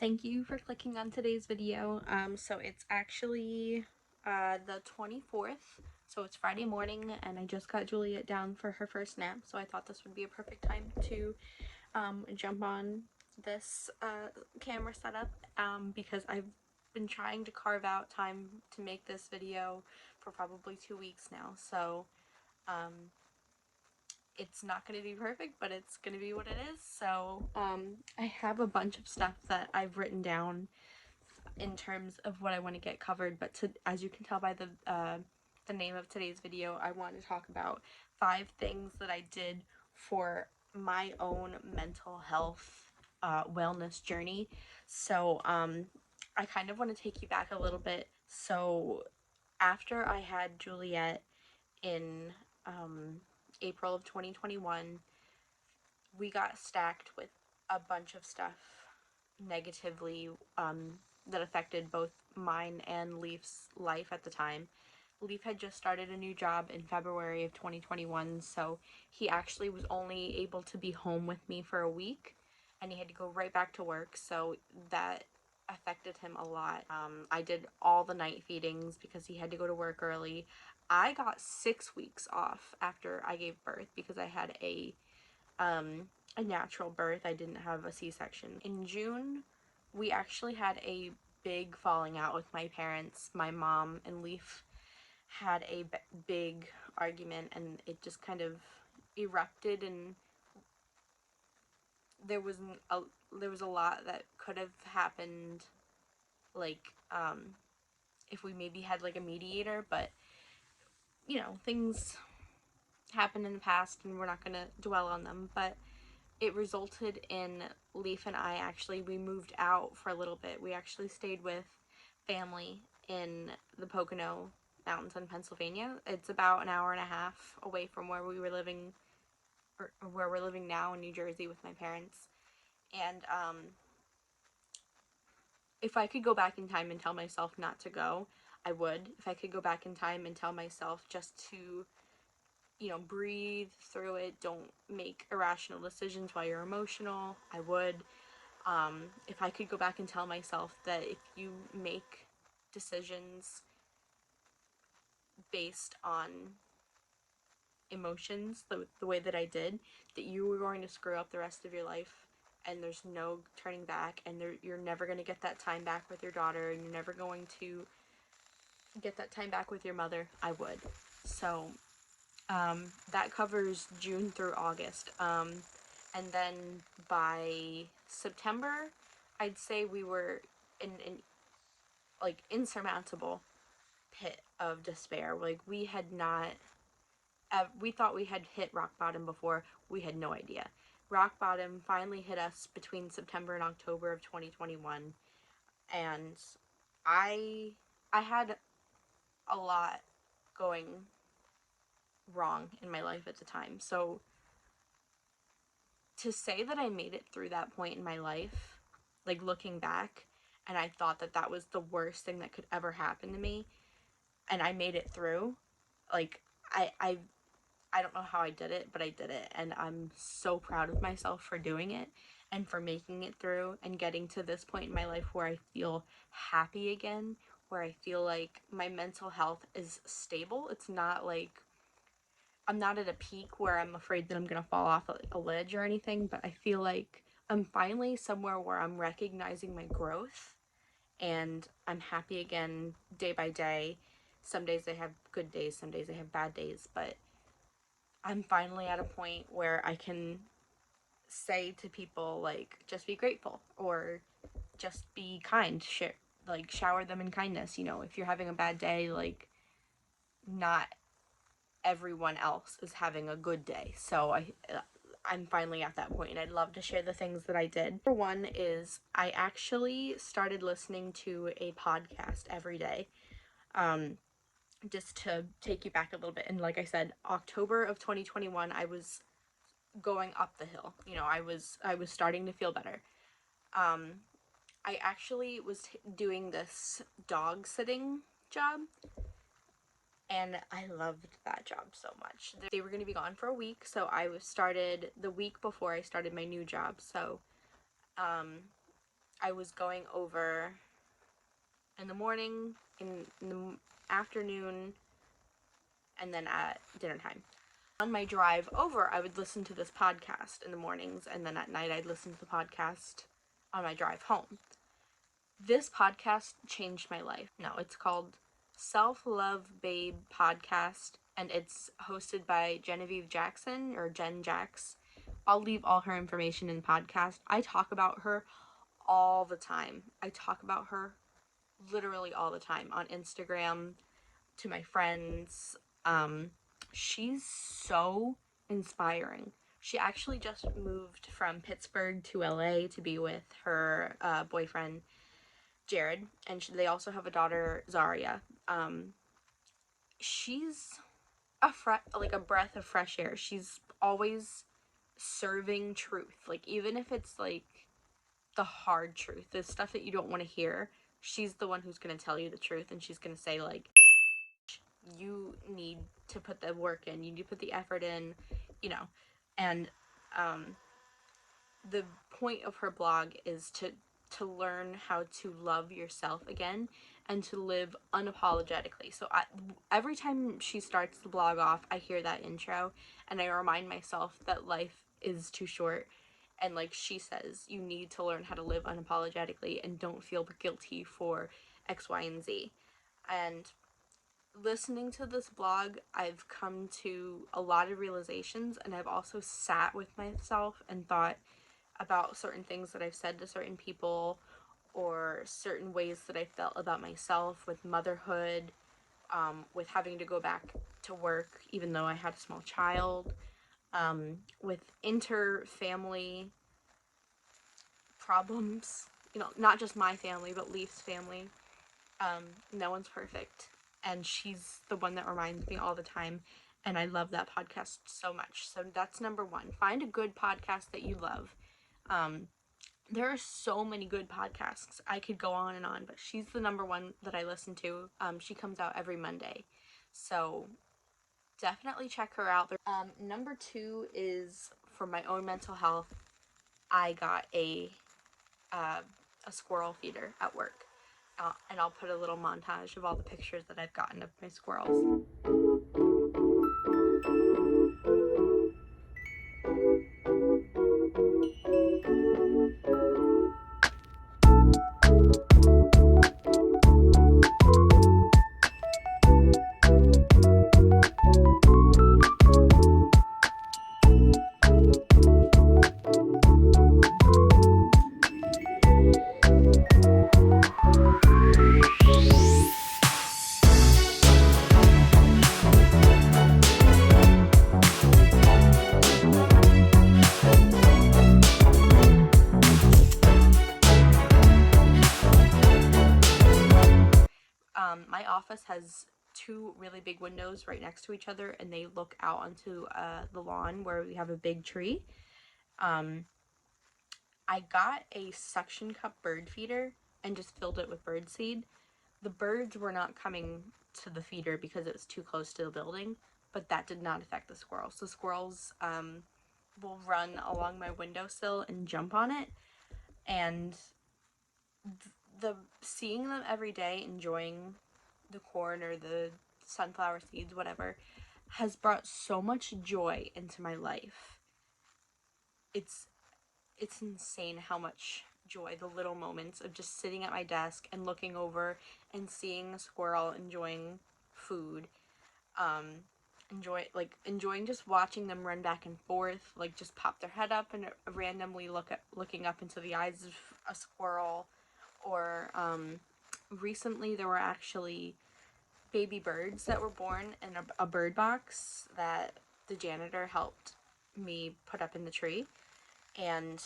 Thank you for clicking on today's video. So it's actually the 24th, so it's Friday morning, and I just got Juliet down for her first nap, so I thought this would be a perfect time to jump on this camera setup because I've been trying to carve out time to make this video for probably 2 weeks now, so it's not going to be perfect, but it's going to be what it is. So I have a bunch of stuff that I've written down in terms of what I want to get covered, but as you can tell by the name of today's video, I want to talk about 5 things that I did for my own mental health wellness journey. So I kind of want to take you back a little bit. So after I had Juliet in April of 2021, we got stacked with a bunch of stuff negatively that affected both mine and Leaf's life at the time. Leaf had just started a new job in February of 2021, so he actually was only able to be home with me for a week, and he had to go right back to work, so that affected him a lot. I did all the night feedings because he had to go to work early. I got 6 weeks off after I gave birth because I had a natural birth. I didn't have a C-section. In June, we actually had a big falling out with my parents. My mom and Leaf had a big argument, and it just kind of erupted, and there was a lot that could have happened, like if we maybe had like a mediator, but you know, things happened in the past and we're not gonna dwell on them. But it resulted in Leaf and I we moved out for a little bit. We actually stayed with family in the Pocono Mountains in Pennsylvania. It's about an hour and a half away from where we were living, or where we're living now in New Jersey with my parents. And if I could go back in time and tell myself not to go, I would. If I could go back in time and tell myself just to, you know, breathe through it, don't make irrational decisions while you're emotional, I would. If I could go back and tell myself that if you make decisions based on emotions the way that I did, that you were going to screw up the rest of your life, and there's no turning back, and you're never going to get that time back with your daughter, and you're never going to get that time back with your mother, I would. So that covers June through August. And then by September, I'd say we were in like insurmountable pit of despair. Like we had not, we thought we had hit rock bottom before. We had no idea. Rock bottom finally hit us between September and October of 2021, and I had a lot going wrong in my life at the time. So to say that I made it through that point in my life, like looking back, and I thought that that was the worst thing that could ever happen to me, and I made it through, like I don't know how I did it, but I did it, and I'm so proud of myself for doing it and for making it through and getting to this point in my life where I feel happy again, where I feel like my mental health is stable. It's not like I'm not at a peak where I'm afraid that I'm gonna fall off a ledge or anything, but I feel like I'm finally somewhere where I'm recognizing my growth, and I'm happy again day by day. Some days I have good days, some days I have bad days, but I'm finally at a point where I can say to people, like, just be grateful, or just be kind, shower them in kindness. You know, if you're having a bad day, like, not everyone else is having a good day. So I'm finally at that point, and I'd love to share the things that I did. Number one is I actually started listening to a podcast every day, just to take you back a little bit. And like I said, October of 2021, I was going up the hill. You know, I was starting to feel better. I actually was doing this dog sitting job, and I loved that job so much. They were going to be gone for a week, so I started the week before I started my new job. So I I was going over in the morning, in the afternoon, and then at dinner time. On my drive over, I would listen to this podcast in the mornings, and then at night I'd listen to the podcast on my drive home. This podcast changed my life. No, it's called Self Love Babe Podcast, and it's hosted by Genevieve Jackson, or Jen Jax. I'll leave all her information in the podcast. I talk about her all the time. I talk about her literally all the time on Instagram, to my friends. She's so inspiring. She actually just moved from Pittsburgh to LA to be with her boyfriend Jared, and they also have a daughter, Zaria. She's a breath of fresh air. She's always serving truth, like, even if it's like the hard truth, the stuff that you don't want to hear. She's the one who's going to tell you the truth, and she's going to say, like, you need to put the work in, you need to put the effort in, you know. And the point of her blog is to learn how to love yourself again and to live unapologetically. So every time she starts the blog off, I hear that intro and I remind myself that life is too short. And like she says, you need to learn how to live unapologetically and don't feel guilty for X, Y, and Z. And listening to this blog, I've come to a lot of realizations, and I've also sat with myself and thought about certain things that I've said to certain people, or certain ways that I felt about myself with motherhood, with having to go back to work even though I had a small child, with inter-family problems, not just my family, but Leaf's family. No one's perfect, and she's the one that reminds me all the time, and I love that podcast so much. So that's number one. Find a good podcast that you love. There are so many good podcasts. I could go on and on, but she's the number one that I listen to. She comes out every Monday, so definitely check her out. Number two is, for my own mental health, I got a squirrel feeder at work. And I'll put a little montage of all the pictures that I've gotten of my squirrels. My office has two really big windows right next to each other, and they look out onto the lawn where we have a big tree. I got a suction cup bird feeder and just filled it with bird seed. The birds were not coming to the feeder because it was too close to the building, but that did not affect the squirrels. The squirrels will run along my windowsill and jump on it, and the seeing them every day enjoying the corn or the sunflower seeds, whatever, has brought so much joy into my life. It's insane how much joy, the little moments of just sitting at my desk and looking over and seeing a squirrel enjoying food, enjoying just watching them run back and forth, like just pop their head up and randomly looking up into the eyes of a squirrel. Or recently there were actually baby birds that were born in a bird box that the janitor helped me put up in the tree, and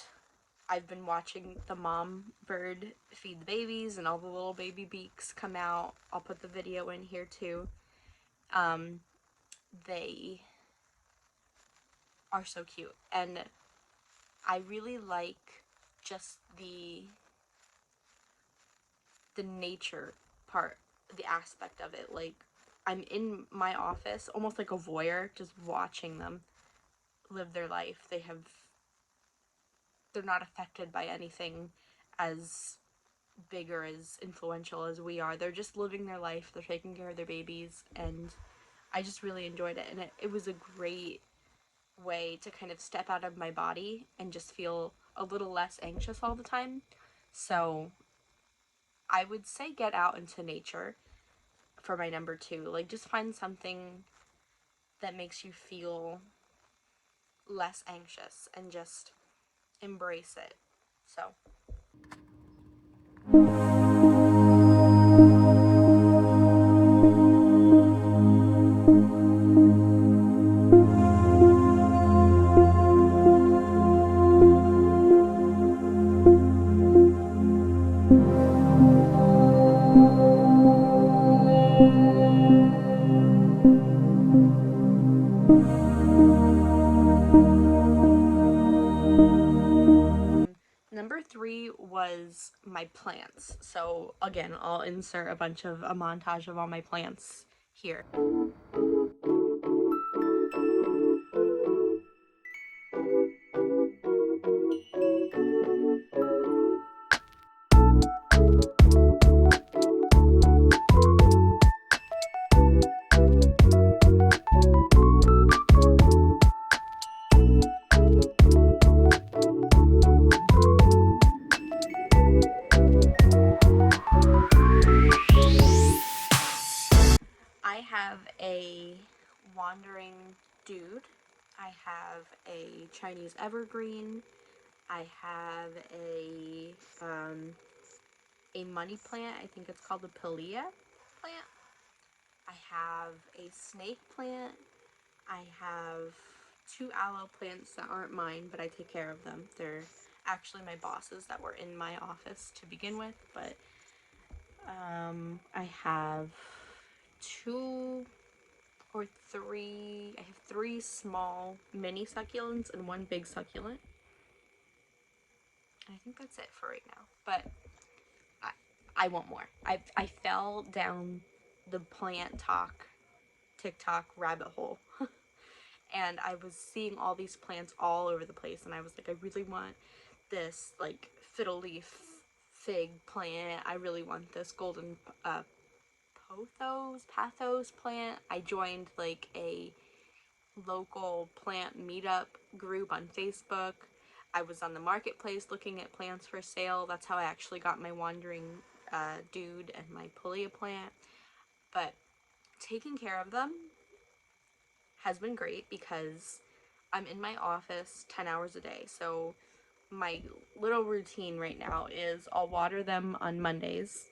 I've been watching the mom bird feed the babies and all the little baby beaks come out. I'll put the video in here too. They are so cute, and I really like just the nature part, the aspect of it. Like, I'm in my office almost like a voyeur, just watching them live their life. They're not affected by anything as big or as influential as we are. They're just living their life, they're taking care of their babies, and I just really enjoyed it. And it was a great way to kind of step out of my body and just feel a little less anxious all the time. So I would say get out into nature for my number two. Like, just find something that makes you feel less anxious and just embrace it. So number three was my plants. So again, I'll insert a montage of all my plants here. I have a wandering dude. I have a Chinese evergreen. I have a money plant. I think it's called the Pilea plant. I have a snake plant. I have two aloe plants that aren't mine, but I take care of them. They're actually my bosses that were in my office to begin with, but I have I have three small mini succulents and one big succulent. And I think that's it for right now. But I want more. I fell down the plant talk TikTok rabbit hole. And I was seeing all these plants all over the place, and I was like, I really want this like fiddle leaf fig plant. I really want this golden pathos plant. I joined like a local plant meetup group on Facebook. I was on the marketplace looking at plants for sale. That's how I actually got my wandering dude and my Pilea plant. But taking care of them has been great because I'm in my office 10 hours a day. So my little routine right now is I'll water them on Mondays,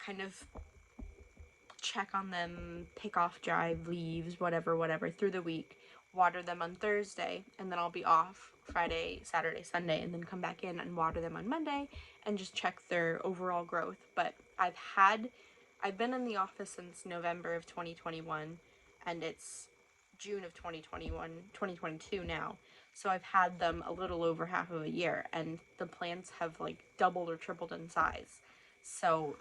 kind of check on them, pick off dry leaves, whatever, through the week, water them on Thursday, and then I'll be off Friday, Saturday, Sunday, and then come back in and water them on Monday and just check their overall growth. But I've been in the office since November of 2021, and it's June of 2022 now. So I've had them a little over half of a year, and the plants have like doubled or tripled in size. So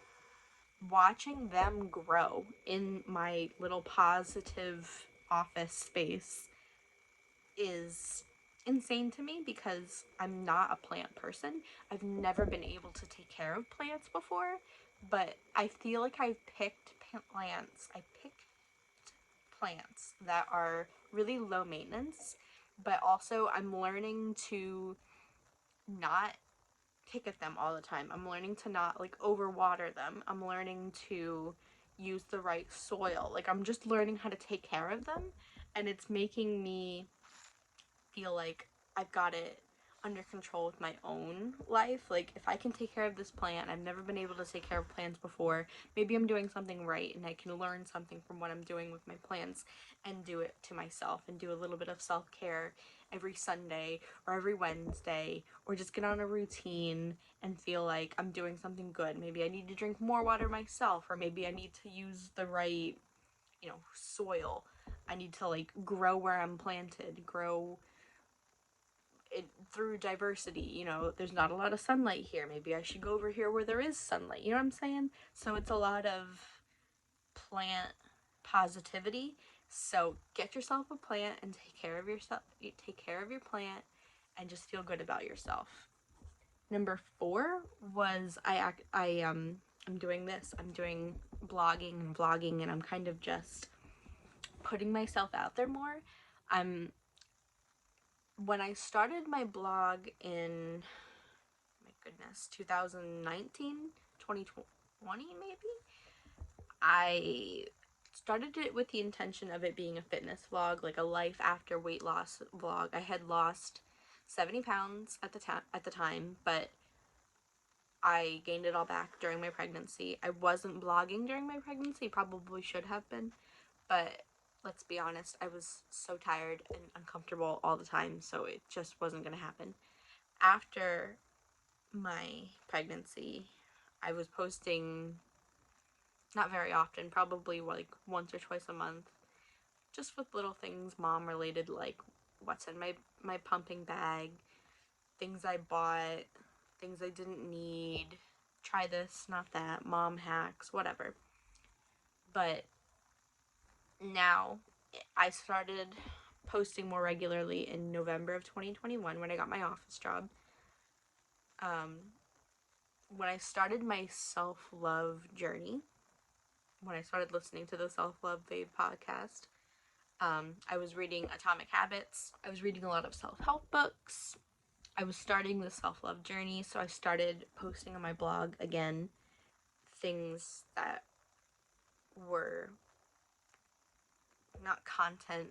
watching them grow in my little positive office space is insane to me because I'm not a plant person. I've never been able to take care of plants before, but I feel like I picked plants that are really low maintenance, but also I'm learning to not pick at them all the time. I'm learning to not like overwater them. I'm learning to use the right soil. Like, I'm just learning how to take care of them, and it's making me feel like I've got it under control with my own life. Like, if I can take care of this plant, I've never been able to take care of plants before, maybe I'm doing something right and I can learn something from what I'm doing with my plants and do it to myself and do a little bit of self-care every Sunday or every Wednesday, or just get on a routine and feel like I'm doing something good. Maybe I need to drink more water myself, or maybe I need to use the right, soil. I need to like grow where I'm planted, grow it through diversity. There's not a lot of sunlight here. Maybe I should go over here where there is sunlight. You know what I'm saying? So it's a lot of plant positivity. So get yourself a plant and take care of yourself. Take care of your plant and just feel good about yourself. Number 4 was I'm doing this. I'm doing blogging and vlogging, and I'm kind of just putting myself out there more. When I started my blog in, my goodness, 2019, 2020 maybe, I started it with the intention of it being a fitness vlog, like a life after weight loss vlog. I had lost 70 pounds at the time, but I gained it all back during my pregnancy. I wasn't blogging during my pregnancy, probably should have been, but let's be honest, I was so tired and uncomfortable all the time, so it just wasn't going to happen. After my pregnancy, I was posting not very often, probably like once or twice a month, just with little things mom related, like what's in my pumping bag, things I bought, things I didn't need, try this, not that, mom hacks, whatever. But now I started posting more regularly in November of 2021 when I got my office job. When I started my self-love journey, when I started listening to the Self-Love Babe podcast, I was reading Atomic Habits. I was reading a lot of self-help books. I was starting the self-love journey, so I started posting on my blog again things that were not content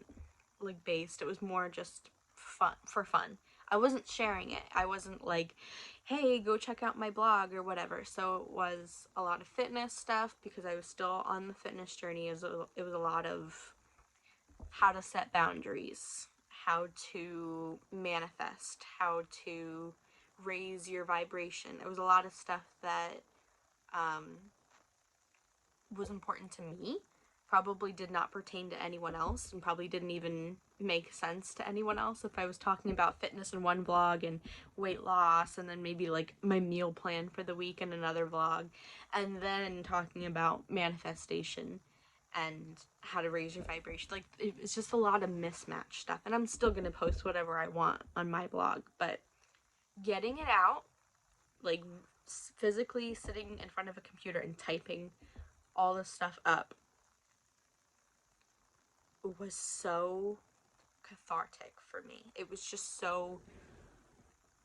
like based. It was more just fun. I wasn't sharing it. I wasn't like, hey, go check out my blog or whatever. So it was a lot of fitness stuff because I was still on the fitness journey. It was a lot of how to set boundaries, how to manifest, how to raise your vibration. It was a lot of stuff that was important to me, probably did not pertain to anyone else, and probably didn't even make sense to anyone else if I was talking about fitness in one vlog and weight loss, and then maybe like my meal plan for the week in another vlog, and then talking about manifestation and how to raise your vibration. Like, it's just a lot of mismatched stuff, and I'm still gonna post whatever I want on my blog, but getting it out, like physically sitting in front of a computer and typing all this stuff up, was so cathartic for me. It was just so,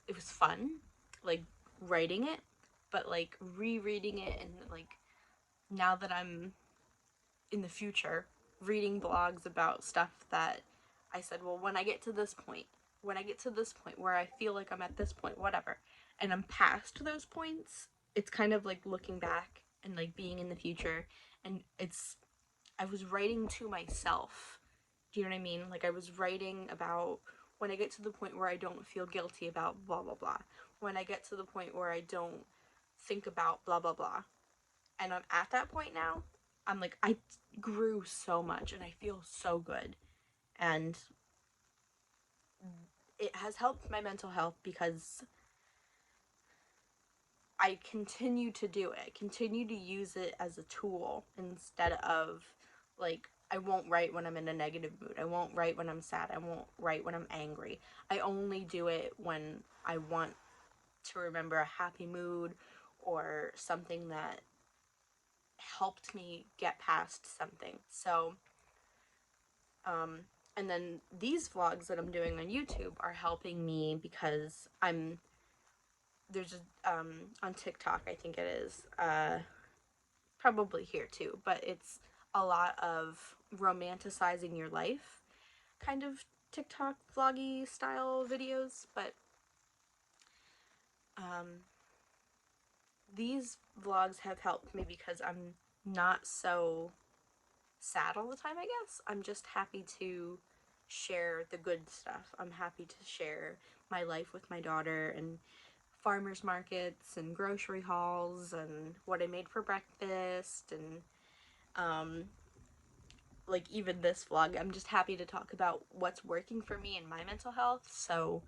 it was fun, like writing it, but like rereading it, and like now that I'm in the future reading blogs about stuff that I said, well, when I get to this point, where I feel like I'm at this point, whatever, and I'm past those points, it's kind of like looking back and like being in the future, and I was writing to myself. Do you know what I mean? Like, I was writing about when I get to the point where I don't feel guilty about blah blah blah, when I get to the point where I don't think about blah blah blah, and I'm at that point now. I'm like, I grew so much and I feel so good, and it has helped my mental health because I continue to do it. I continue to use it as a tool instead of, like, I won't write when I'm in a negative mood. I won't write when I'm sad. I won't write when I'm angry. I only do it when I want to remember a happy mood or something that helped me get past something. So, and then these vlogs that I'm doing on YouTube are helping me because there's on TikTok, I think it is, probably here too, but it's a lot of romanticizing your life kind of TikTok vloggy style videos, but these vlogs have helped me because I'm not so sad all the time, I guess. I'm just happy to share the good stuff. I'm happy to share my life with my daughter and farmers markets and grocery hauls and what I made for breakfast, and like even this vlog, I'm just happy to talk about what's working for me and my mental health. So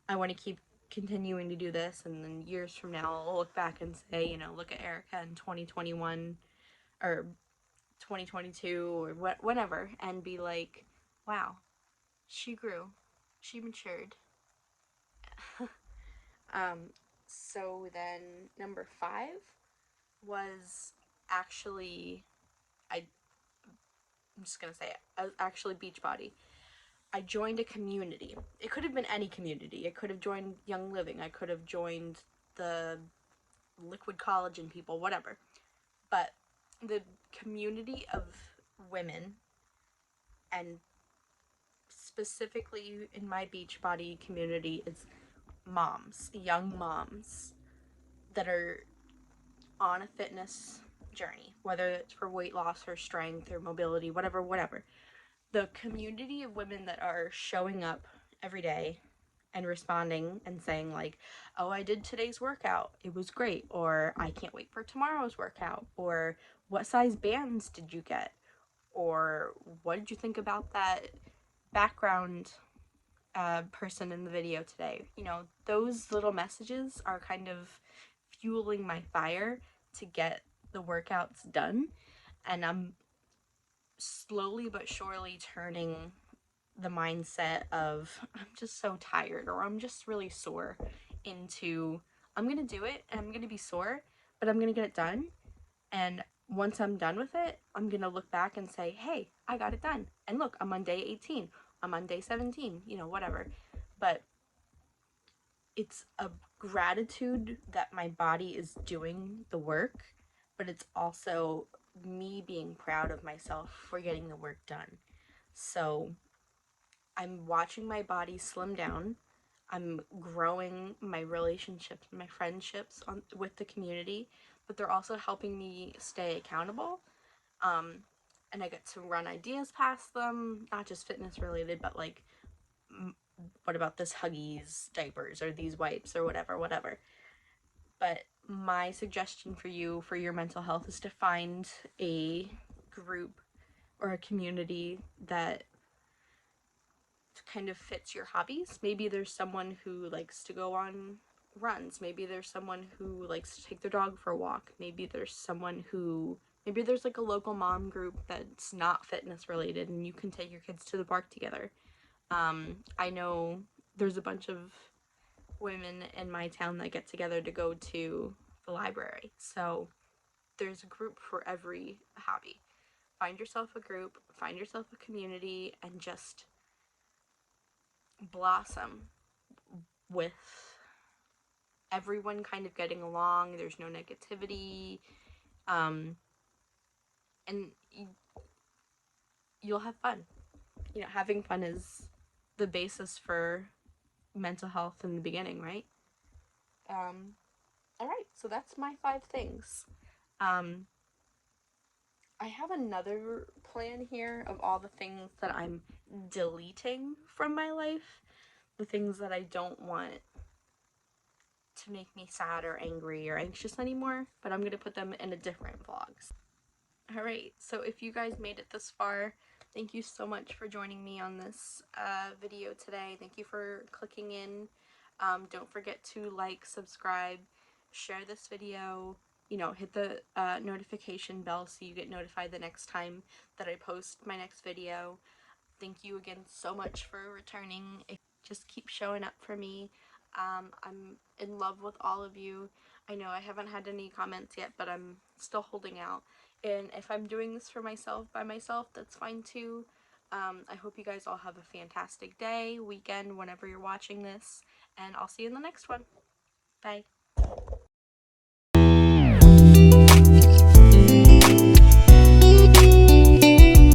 I want to keep continuing to do this, and then years from now I'll look back and say, you know, look at Erica in 2021 or 2022 or whenever, and be like, wow, she grew, she matured. So then number 5 was actually, I'm just gonna say it, I was actually Beachbody. I joined a community. It could have been any community. I could have joined Young Living. I could have joined the Liquid Collagen people, whatever. But the community of women, and specifically in my Beachbody community, is moms, young moms that are on a fitness journey, whether it's for weight loss or strength or mobility, whatever. The community of women that are showing up every day and responding and saying like, oh, I did today's workout, it was great, or I can't wait for tomorrow's workout, or what size bands did you get, or what did you think about that background person in the video today. You know, those little messages are kind of fueling my fire to get the workouts done, and I'm slowly but surely turning the mindset of I'm just so tired or I'm just really sore into I'm gonna do it and I'm gonna be sore, but I'm gonna get it done. And once I'm done with it, I'm gonna look back and say, hey, I got it done. And look, I'm on day 18, I'm on day 17, you know, whatever. But it's a gratitude that my body is doing the work, but it's also me being proud of myself for getting the work done. So I'm watching my body slim down. I'm growing my relationships, my friendships with the community, but they're also helping me stay accountable. Um, and I get to run ideas past them, not just fitness related, but like, what about this Huggies diapers or these wipes or whatever. But my suggestion for you for your mental health is to find a group or a community that kind of fits your hobbies. Maybe there's someone who likes to go on runs. Maybe there's someone who likes to take their dog for a walk. Maybe there's like a local mom group that's not fitness related and you can take your kids to the park together. I know there's a bunch of women in my town that get together to go to the library. So there's a group for every hobby. Find yourself a group, find yourself a community, and just blossom with everyone kind of getting along. There's no negativity. And you'll have fun. You know, having fun is the basis for mental health in the beginning, right? All right, so that's my 5 things. I have another plan here of all the things that I'm deleting from my life, the things that I don't want to make me sad or angry or anxious anymore, but I'm going to put them in a different vlog. Alright, so if you guys made it this far, thank you so much for joining me on this video today. Thank you for clicking in. Don't forget to like, subscribe, share this video, you know, hit the notification bell so you get notified the next time that I post my next video. Thank you again so much for returning. Just keep showing up for me. I'm in love with all of you. I know I haven't had any comments yet, but I'm still holding out. And if I'm doing this for myself, by myself, that's fine too. I hope you guys all have a fantastic day, weekend, whenever you're watching this, and I'll see you in the next one. Bye.